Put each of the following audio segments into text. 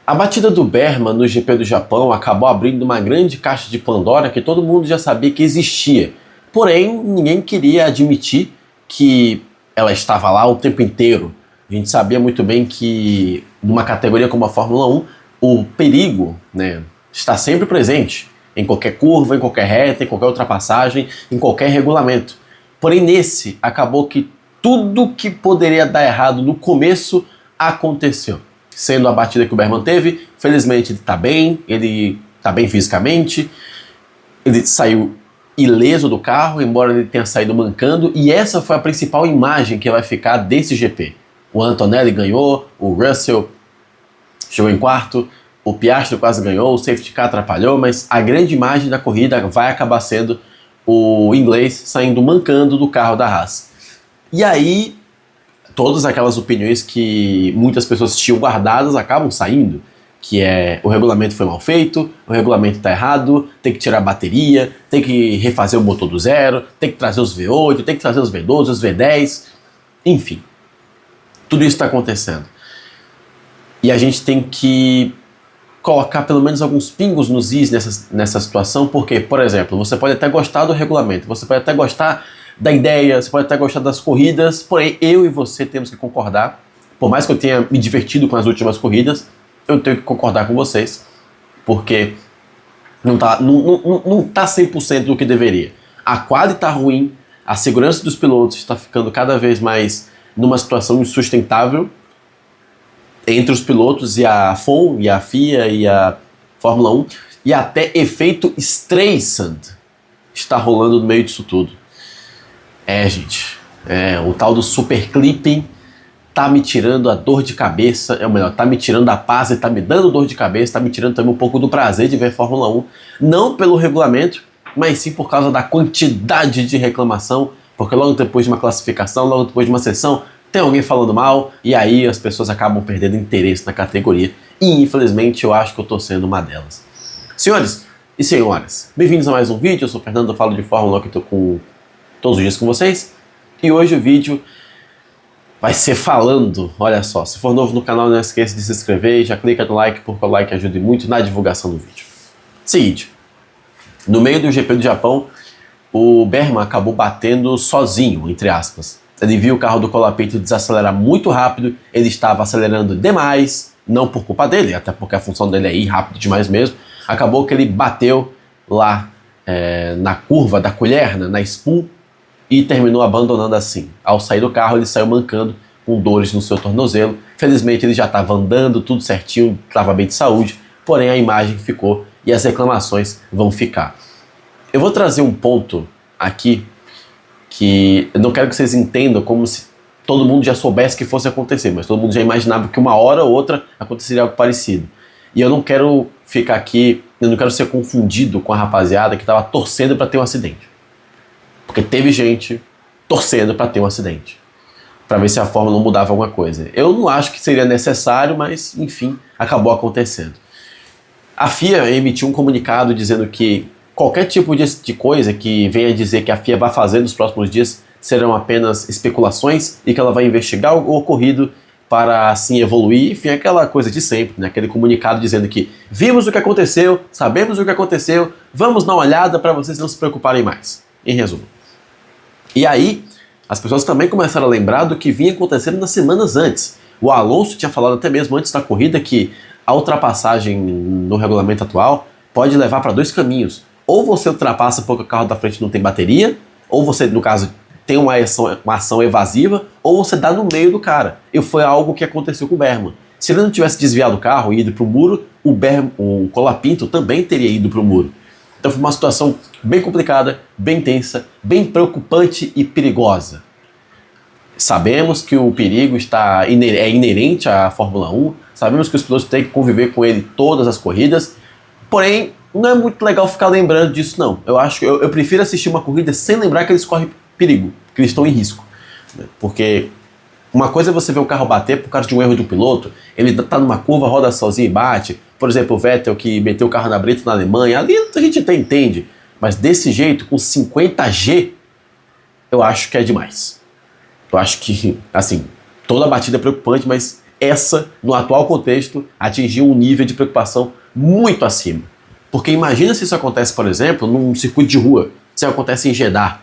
A batida do Bergman no GP do Japão acabou abrindo uma grande caixa de Pandora que todo mundo já sabia que existia. Porém, ninguém queria admitir que ela estava lá o tempo inteiro. A gente sabia muito bem que numa categoria como a Fórmula 1, o perigo, né, está sempre presente. Em qualquer curva, em qualquer reta, em qualquer ultrapassagem, em qualquer regulamento. Porém, nesse, acabou que tudo que poderia dar errado no começo aconteceu. Sendo a batida que o Bergman teve, felizmente ele tá bem fisicamente, ele saiu ileso do carro, embora ele tenha saído mancando, e essa foi a principal imagem que vai ficar desse GP. O Antonelli ganhou, o Russell chegou em quarto, o Piastri quase ganhou, o safety car atrapalhou, mas a grande imagem da corrida vai acabar sendo o inglês saindo mancando do carro da Haas. E aí, todas aquelas opiniões que muitas pessoas tinham guardadas acabam saindo, que é o regulamento foi mal feito, o regulamento está errado, tem que tirar a bateria, tem que refazer o motor do zero, tem que trazer os V8, tem que trazer os V12, os V10, enfim. Tudo isso está acontecendo. E a gente tem que colocar pelo menos alguns pingos nos is nessa situação, porque, por exemplo, você pode até gostar do regulamento, você pode até gostar da ideia, você pode até gostar das corridas, porém eu e você temos que concordar, por mais que eu tenha me divertido com as últimas corridas, eu tenho que concordar com vocês, porque não tá 100% do que deveria. A quali tá ruim, a segurança dos pilotos está ficando cada vez mais numa situação insustentável entre os pilotos e a FOM, e a FIA e a Fórmula 1, e até efeito Streisand está rolando no meio disso tudo. Gente, o tal do super clipping tá me tirando a dor de cabeça, tá me tirando a paz e tá me dando dor de cabeça, tá me tirando também um pouco do prazer de ver Fórmula 1, não pelo regulamento, mas sim por causa da quantidade de reclamação, porque logo depois de uma classificação, logo depois de uma sessão, tem alguém falando mal, e aí as pessoas acabam perdendo interesse na categoria, e infelizmente eu acho que eu tô sendo uma delas. Senhores e senhoras, bem-vindos a mais um vídeo, eu sou o Fernando, eu falo de Fórmula 1 que eu tô todos os dias com vocês, e hoje o vídeo vai ser falando, olha só, se for novo no canal não esqueça de se inscrever e já clica no like, porque o like ajuda muito na divulgação do vídeo. Seguinte, no meio do GP do Japão, o Bergman acabou batendo sozinho, entre aspas. Ele viu o carro do Colapinto desacelerar muito rápido, ele estava acelerando demais, não por culpa dele, até porque a função dele é ir rápido demais mesmo. Acabou que ele bateu lá na curva da colher, na spool, e terminou abandonando assim. Ao sair do carro, ele saiu mancando, com dores no seu tornozelo. Felizmente ele já estava andando, tudo certinho, estava bem de saúde, porém a imagem ficou e as reclamações vão ficar. Eu vou trazer um ponto aqui que eu não quero que vocês entendam como se todo mundo já soubesse que fosse acontecer, mas todo mundo já imaginava que uma hora ou outra aconteceria algo parecido. E eu não quero ficar aqui, eu não quero ser confundido com a rapaziada que estava torcendo para ter um acidente. Porque teve gente torcendo para ter um acidente, para ver se a Fórmula 1 mudava alguma coisa. Eu não acho que seria necessário, mas enfim, acabou acontecendo. A FIA emitiu um comunicado dizendo que qualquer tipo de coisa que venha dizer que a FIA vai fazer nos próximos dias serão apenas especulações e que ela vai investigar o ocorrido para assim evoluir. Enfim, aquela coisa de sempre, né? Aquele comunicado dizendo que vimos o que aconteceu, sabemos o que aconteceu, vamos dar uma olhada para vocês não se preocuparem mais. Em resumo. E aí, as pessoas também começaram a lembrar do que vinha acontecendo nas semanas antes. O Alonso tinha falado até mesmo antes da corrida que a ultrapassagem no regulamento atual pode levar para dois caminhos. Ou você ultrapassa porque o carro da frente não tem bateria, ou você, no caso, tem uma ação evasiva, ou você dá no meio do cara. E foi algo que aconteceu com o Bergman. Se ele não tivesse desviado o carro e ido para o muro, o Colapinto também teria ido para o muro. Então foi uma situação bem complicada, bem tensa, bem preocupante e perigosa. Sabemos que o perigo é inerente à Fórmula 1, sabemos que os pilotos têm que conviver com ele todas as corridas, porém não é muito legal ficar lembrando disso não. Eu prefiro assistir uma corrida sem lembrar que eles correm perigo, que eles estão em risco. Porque uma coisa é você ver o carro bater por causa de um erro de um piloto, ele tá numa curva, roda sozinho e bate. Por exemplo, o Vettel que meteu o carro na brita na Alemanha, ali a gente até entende, mas desse jeito, com 50G, eu acho que é demais. Eu acho que, assim, toda a batida é preocupante, mas essa, no atual contexto, atingiu um nível de preocupação muito acima. Porque imagina se isso acontece, por exemplo, num circuito de rua, se acontece em Jeddah,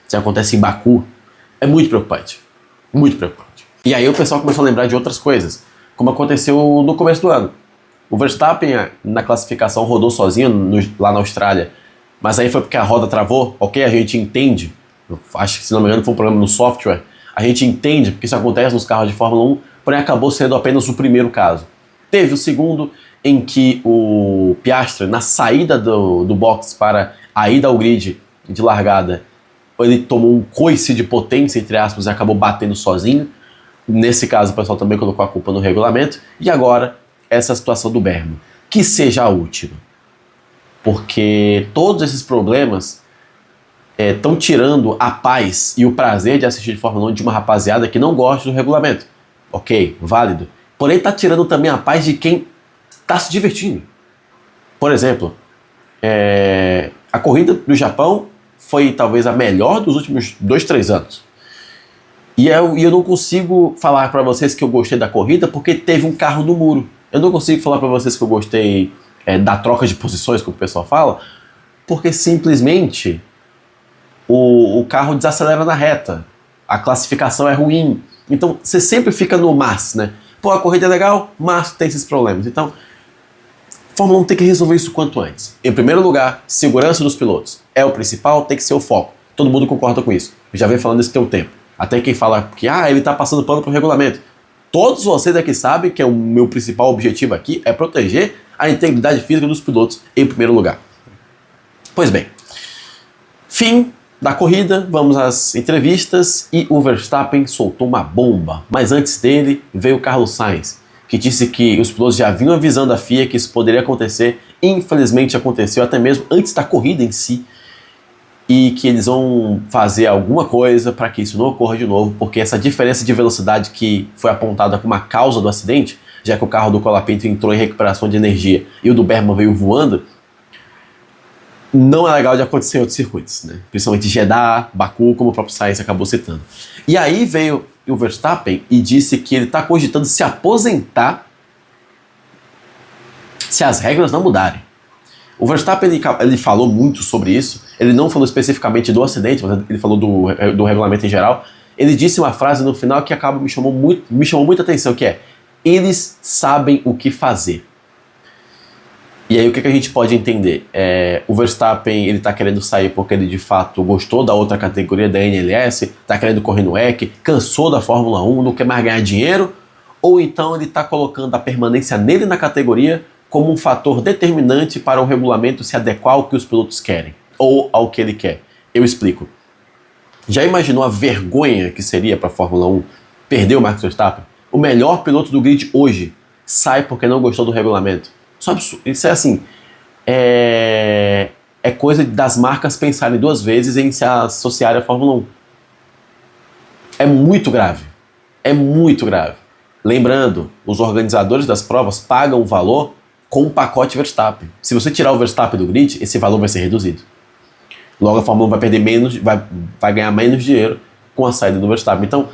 se acontece em Baku. É muito preocupante. Muito preocupante. E aí o pessoal começou a lembrar de outras coisas, como aconteceu no começo do ano. O Verstappen, na classificação, rodou sozinho lá na Austrália, mas aí foi porque a roda travou, ok? A gente entende, eu acho que se não me engano foi um problema no software, a gente entende porque isso acontece nos carros de Fórmula 1, porém acabou sendo apenas o primeiro caso. Teve o segundo, em que o Piastri, na saída do box para a ida ao grid de largada, ele tomou um coice de potência, entre aspas, e acabou batendo sozinho. Nesse caso, o pessoal também colocou a culpa no regulamento. E agora, essa situação do Berman. Que seja a última. Porque todos esses problemas estão tirando a paz e o prazer de assistir de Fórmula 1 de uma rapaziada que não gosta do regulamento. Ok, válido. Porém, está tirando também a paz de quem está se divertindo. Por exemplo, a corrida do Japão foi talvez a melhor dos últimos 2-3 anos. E eu não consigo falar para vocês que eu gostei da corrida porque teve um carro no muro. Eu não consigo falar para vocês que eu gostei da troca de posições, como o pessoal fala, porque simplesmente o carro desacelera na reta. A classificação é ruim. Então você sempre fica no mas, né? Pô, a corrida é legal, mas tem esses problemas. Então, Fórmula 1 tem que resolver isso quanto antes. Em primeiro lugar, segurança dos pilotos. É o principal, tem que ser o foco. Todo mundo concorda com isso. Eu já venho falando isso tem um tempo. Até quem fala que ele está passando pano pro regulamento. Todos vocês aqui sabem que o meu principal objetivo aqui é proteger a integridade física dos pilotos em primeiro lugar. Pois bem, fim da corrida, vamos às entrevistas e o Verstappen soltou uma bomba. Mas antes dele veio o Carlos Sainz, que disse que os pilotos já vinham avisando a FIA que isso poderia acontecer. Infelizmente aconteceu até mesmo antes da corrida em si. E que eles vão fazer alguma coisa para que isso não ocorra de novo, porque essa diferença de velocidade que foi apontada como a causa do acidente, já que o carro do Colapinto entrou em recuperação de energia e o do Berman veio voando, não é legal de acontecer em outros circuitos, né? Principalmente Jeddah, Baku, como o próprio Sainz acabou citando. E aí veio o Verstappen e disse que ele está cogitando se aposentar se as regras não mudarem. O Verstappen ele falou muito sobre isso, ele não falou especificamente do acidente, mas ele falou do regulamento em geral. Ele disse uma frase no final que me chamou muita atenção, que é: eles sabem o que fazer. E aí o que a gente pode entender? O Verstappen ele está querendo sair porque ele de fato gostou da outra categoria da NLS, está querendo correr no WEC, cansou da Fórmula 1, não quer mais ganhar dinheiro, ou então ele está colocando a permanência nele na categoria como um fator determinante para o regulamento se adequar ao que os pilotos querem, ou ao que ele quer. Eu explico. Já imaginou a vergonha que seria para a Fórmula 1 perder o Max Verstappen? O melhor piloto do grid hoje sai porque não gostou do regulamento. Isso é assim, é coisa das marcas pensarem duas vezes em se associarem à Fórmula 1. É muito grave. É muito grave. Lembrando, os organizadores das provas pagam o valor com um pacote Verstappen. Se você tirar o Verstappen do grid, esse valor vai ser reduzido. Logo a Fórmula 1 vai perder menos, vai ganhar menos dinheiro com a saída do Verstappen. Então,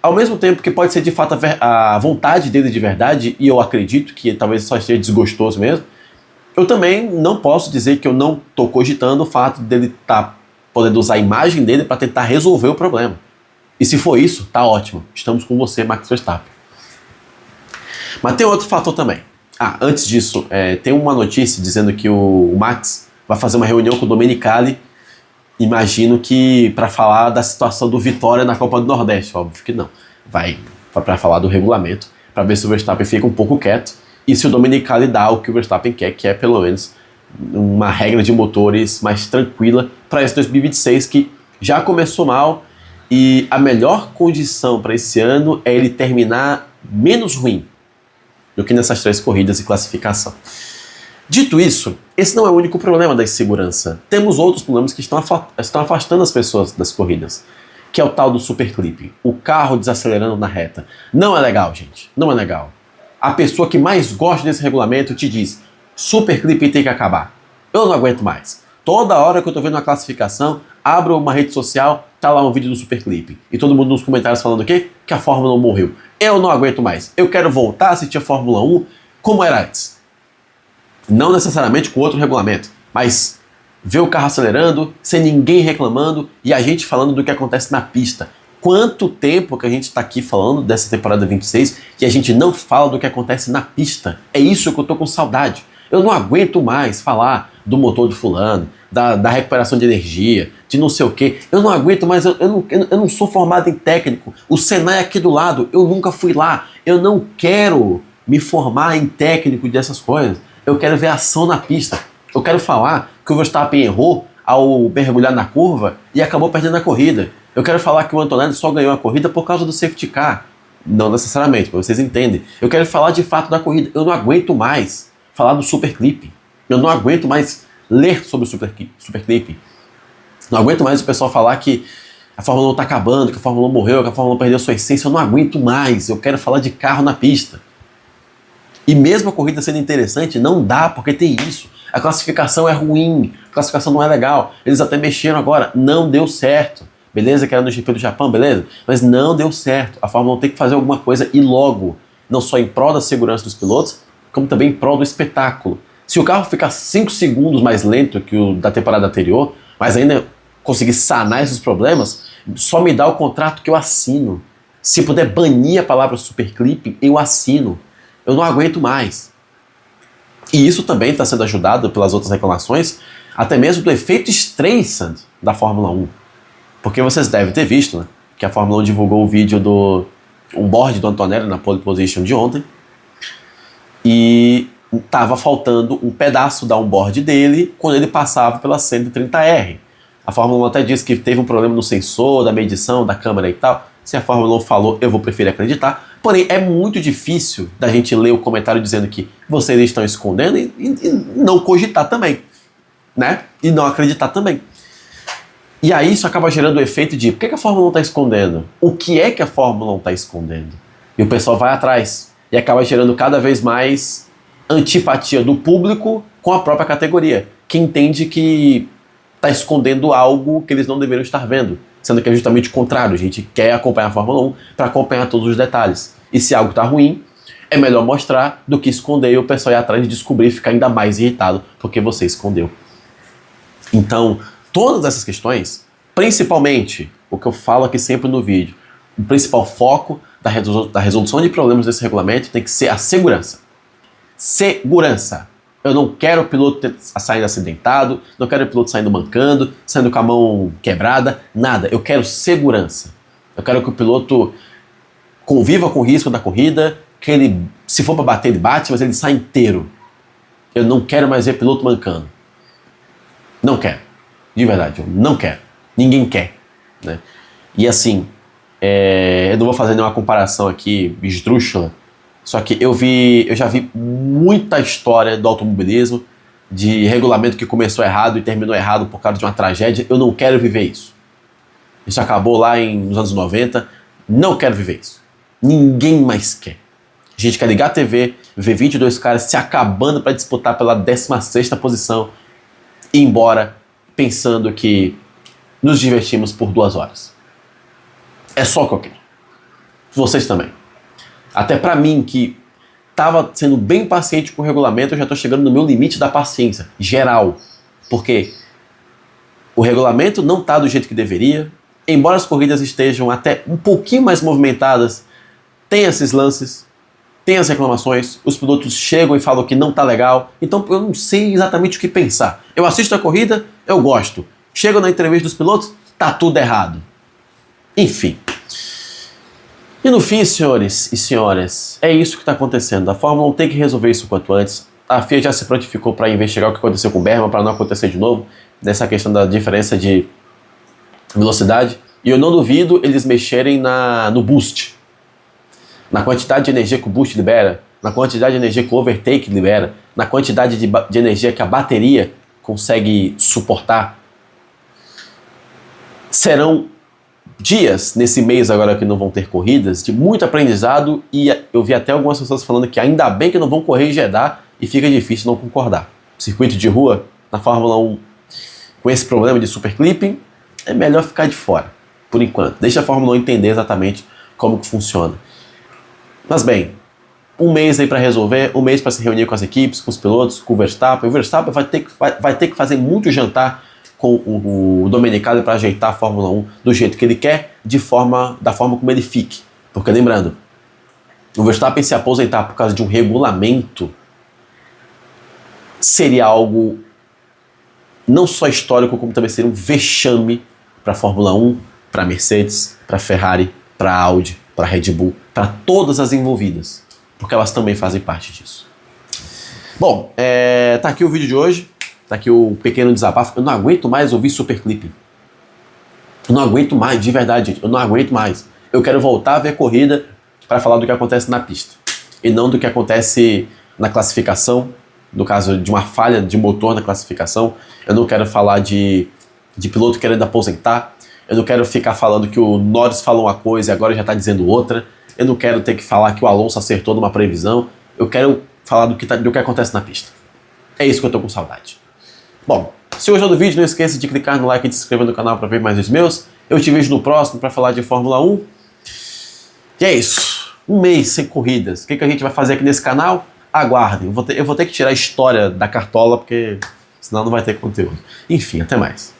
ao mesmo tempo que pode ser de fato a vontade dele de verdade, e eu acredito que talvez só esteja desgostoso mesmo, eu também não posso dizer que eu não estou cogitando o fato dele estar podendo usar a imagem dele para tentar resolver o problema. E se for isso, tá ótimo. Estamos com você, Max Verstappen. Mas tem outro fator também. Antes disso, tem uma notícia dizendo que o Max vai fazer uma reunião com o Domenicali, imagino que para falar da situação do Vitória na Copa do Nordeste. Óbvio que não. Vai para falar do regulamento, para ver se o Verstappen fica um pouco quieto e se o Domenicali dá o que o Verstappen quer, que é pelo menos uma regra de motores mais tranquila para esse 2026, que já começou mal, e a melhor condição para esse ano é ele terminar menos ruim do que nessas 3 corridas de classificação. Dito isso, esse não é o único problema da insegurança. Temos outros problemas que estão afastando as pessoas das corridas, que é o tal do super clip, o carro desacelerando na reta. Não é legal, gente, não é legal. A pessoa que mais gosta desse regulamento te diz: super clip tem que acabar. Eu não aguento mais. Toda hora que eu tô vendo uma classificação, abro uma rede social, tá lá um vídeo do Super Clipping. E todo mundo nos comentários falando o quê? Que a Fórmula 1 morreu. Eu não aguento mais. Eu quero voltar a assistir a Fórmula 1 como era antes. Não necessariamente com outro regulamento, mas ver o carro acelerando, sem ninguém reclamando e a gente falando do que acontece na pista. Quanto tempo que a gente está aqui falando dessa temporada 26 e a gente não fala do que acontece na pista? É isso que eu tô com saudade. Eu não aguento mais falar do motor de fulano, da recuperação de energia, de não sei o quê. Eu não aguento mais, eu não sou formado em técnico. O Senai é aqui do lado, eu nunca fui lá. Eu não quero me formar em técnico dessas coisas. Eu quero ver ação na pista. Eu quero falar que o Verstappen errou ao mergulhar na curva e acabou perdendo a corrida. Eu quero falar que o Antonelli só ganhou a corrida por causa do safety car. Não necessariamente, mas vocês entendem. Eu quero falar de fato da corrida. Eu não aguento mais falar do Super Clipping. Eu não aguento mais ler sobre o Super Clipping. Não aguento mais o pessoal falar que a Fórmula 1 está acabando, que a Fórmula 1 morreu, que a Fórmula 1 perdeu sua essência. Eu não aguento mais. Eu quero falar de carro na pista. E mesmo a corrida sendo interessante, não dá, porque tem isso. A classificação é ruim, a classificação não é legal. Eles até mexeram agora, não deu certo. Beleza, que era no GP do Japão, beleza? Mas não deu certo. A Fórmula 1 tem que fazer alguma coisa e logo. Não só em prol da segurança dos pilotos, como também em prol do espetáculo. Se o carro ficar 5 segundos mais lento que o da temporada anterior, mas ainda conseguir sanar esses problemas, só me dá o contrato que eu assino. Se puder banir a palavra Super Clipping, eu assino. Eu não aguento mais. E isso também está sendo ajudado pelas outras reclamações, até mesmo do efeito Streisand da Fórmula 1. Porque vocês devem ter visto, né, que a Fórmula 1 divulgou o vídeo do onboard do Antonelli na pole position de ontem, e estava faltando um pedaço da onboard dele quando ele passava pela 130R. A Fórmula 1 até disse que teve um problema no sensor, da medição, da câmera e tal. Se a Fórmula 1 falou, eu vou preferir acreditar. Porém, é muito difícil da gente ler o comentário dizendo que vocês estão escondendo e não cogitar também, né? E não acreditar também. E aí isso acaba gerando o efeito de por que a Fórmula 1 está escondendo? O que é que a Fórmula 1 está escondendo? E o pessoal vai atrás e acaba gerando cada vez mais antipatia do público com a própria categoria, que entende que está escondendo algo que eles não deveriam estar vendo, sendo que é justamente o contrário. A gente quer acompanhar a Fórmula 1 para acompanhar todos os detalhes. E se algo está ruim, é melhor mostrar do que esconder e o pessoal ir atrás de descobrir e ficar ainda mais irritado porque você escondeu. Então, todas essas questões, principalmente o que eu falo aqui sempre no vídeo, o principal foco da resolução de problemas desse regulamento tem que ser a segurança. Segurança. Eu não quero o piloto saindo acidentado, não quero o piloto saindo mancando, saindo com a mão quebrada, nada. Eu quero segurança. Eu quero que o piloto conviva com o risco da corrida, que ele, se for para bater, ele bate, mas ele sai inteiro. Eu não quero mais ver piloto mancando. Não quero. De verdade, eu não quero. Ninguém quer. Né? E assim, eu não vou fazer nenhuma comparação aqui esdrúxula, só que eu já vi muita história do automobilismo, de regulamento que começou errado e terminou errado por causa de uma tragédia. Eu não quero viver isso. Isso acabou lá nos anos 90. Não quero viver isso. Ninguém mais quer. A gente quer ligar a TV, ver 22 caras se acabando para disputar pela 16ª posição e ir embora pensando que nos divertimos por 2 horas. É só o que eu quero. Vocês também. Até pra mim, que estava sendo bem paciente com o regulamento, eu já estou chegando no meu limite da paciência, geral. Porque o regulamento não está do jeito que deveria, embora as corridas estejam até um pouquinho mais movimentadas, tem esses lances, tem as reclamações, os pilotos chegam e falam que não está legal, então eu não sei exatamente o que pensar. Eu assisto a corrida, eu gosto. Chego na entrevista dos pilotos, tá tudo errado. Enfim. E no fim, senhores e senhoras, é isso que está acontecendo. A Fórmula 1 tem que resolver isso o quanto antes. A FIA já se prontificou para investigar o que aconteceu com o Berman, para não acontecer de novo, nessa questão da diferença de velocidade. E eu não duvido eles mexerem no boost. Na quantidade de energia que o boost libera, na quantidade de energia que o overtake libera, na quantidade de energia que a bateria consegue suportar. Serão dias nesse mês agora que não vão ter corridas, de muito aprendizado, e eu vi até algumas pessoas falando que ainda bem que não vão correr em Jeddah, e fica difícil não concordar. Circuito de rua, na Fórmula 1, com esse problema de super clipping, é melhor ficar de fora. por enquanto. Deixa a Fórmula 1 entender exatamente como que funciona. Mas bem, um mês aí para resolver, um mês para se reunir com as equipes, com os pilotos, com o Verstappen. O Verstappen vai ter que fazer muito jantar com o Domenicali para ajeitar a Fórmula 1 do jeito que ele quer, da forma como ele fique. Porque lembrando, o Verstappen se aposentar por causa de um regulamento seria algo não só histórico, como também seria um vexame para a Fórmula 1, para a Mercedes, para a Ferrari, para a Audi, para a Red Bull, para todas as envolvidas, porque elas também fazem parte disso. Bom, tá aqui o vídeo de hoje, tá aqui o pequeno desabafo. Eu não aguento mais ouvir Super Clipping. Eu não aguento mais, de verdade, gente, eu não aguento mais. Eu quero voltar a ver corrida para falar do que acontece na pista, e não do que acontece na classificação. No caso de uma falha de motor na classificação, eu não quero falar de piloto querendo aposentar, eu não quero ficar falando que o Norris falou uma coisa e agora já está dizendo outra, eu não quero ter que falar que o Alonso acertou numa previsão, eu quero falar do que acontece na pista. É isso que eu tô com saudade. Bom, se gostou do vídeo, não esqueça de clicar no like e de se inscrever no canal para ver mais os meus. Eu te vejo no próximo para falar de Fórmula 1. E é isso. Um mês sem corridas. O que a gente vai fazer aqui nesse canal? Aguardem, eu vou ter que tirar a história da cartola, porque senão não vai ter conteúdo. Enfim, até mais.